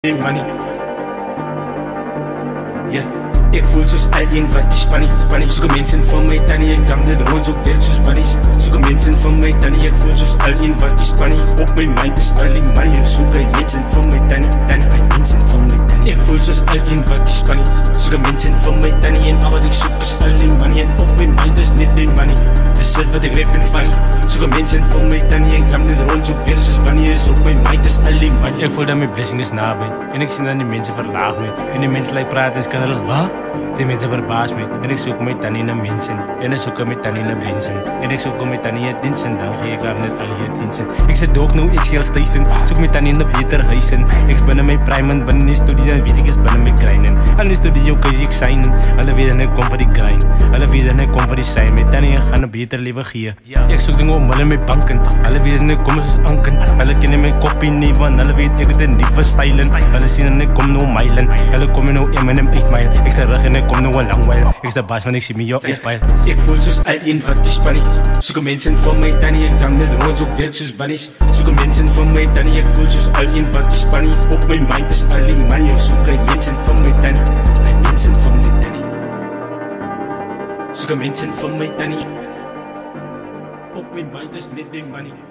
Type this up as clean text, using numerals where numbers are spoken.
money. Yeah, ek voel soos alien wat die spannie soek mense vir my tannie, ek dam dit rond soek werk soos bunnies. Soek mense vir my tannie, ek voel soos alien wat die spannie op my mind is alien money. Ek soek mense vir my tannie, my mense vir my tannie. Ek voel soos alien wat die spannie soek mense vir my tannie en al wat ek soek is alien money en op my mind is net die money. Dis dit wat ek rap en funny. Soek mense vir my tannie, ek dam dit rond soek werk soos bunnies. Op my mind is alien money. Ek voel dat my blessing is naby en ek sien dat die mense verlaag my en die mense like praat en kan hulle wat? Die mense verbaas my en ek soek my tannie na mense en ek soek my tannie na bensin en ek soek my tannie na diensten dan gee ek haar net al die diensten. Ek sê ook nou ek sê station soek my tannie na beter huisen. Ek binne my prime en binne die studio en weet ek is binne my grinden. Al die studio kies ek sign. Hulle weet en ek kom vir die grind. Hulle weet en ek kom vir die sign. My tannie gaan 'n beter lewe gee. Ek soek dinge om hulle my banken. Hulle weet en ek kom as anken. Hulle ken my kopie nie want hulle weet ek het 'n nuwe stylen. Hulle sien en ek kom nou mylen. Hulle kom nou Eminem 8 mile. Ek sta reg en ek kom nou 'n lang while. Ek sta bas wanneer ek sien my jou uitwyl. Ek voel soos alien wat die spannie soek mense vir my tannie, ek dam net rond soek werk soos bunnies. Soek mense vir my tannie, ek voel soos alien wat die spannie op my mind is alien money. Ek soek mense vir my tannie, mense vir my tannie. Soek mense vir my tannie op my mind is net die money.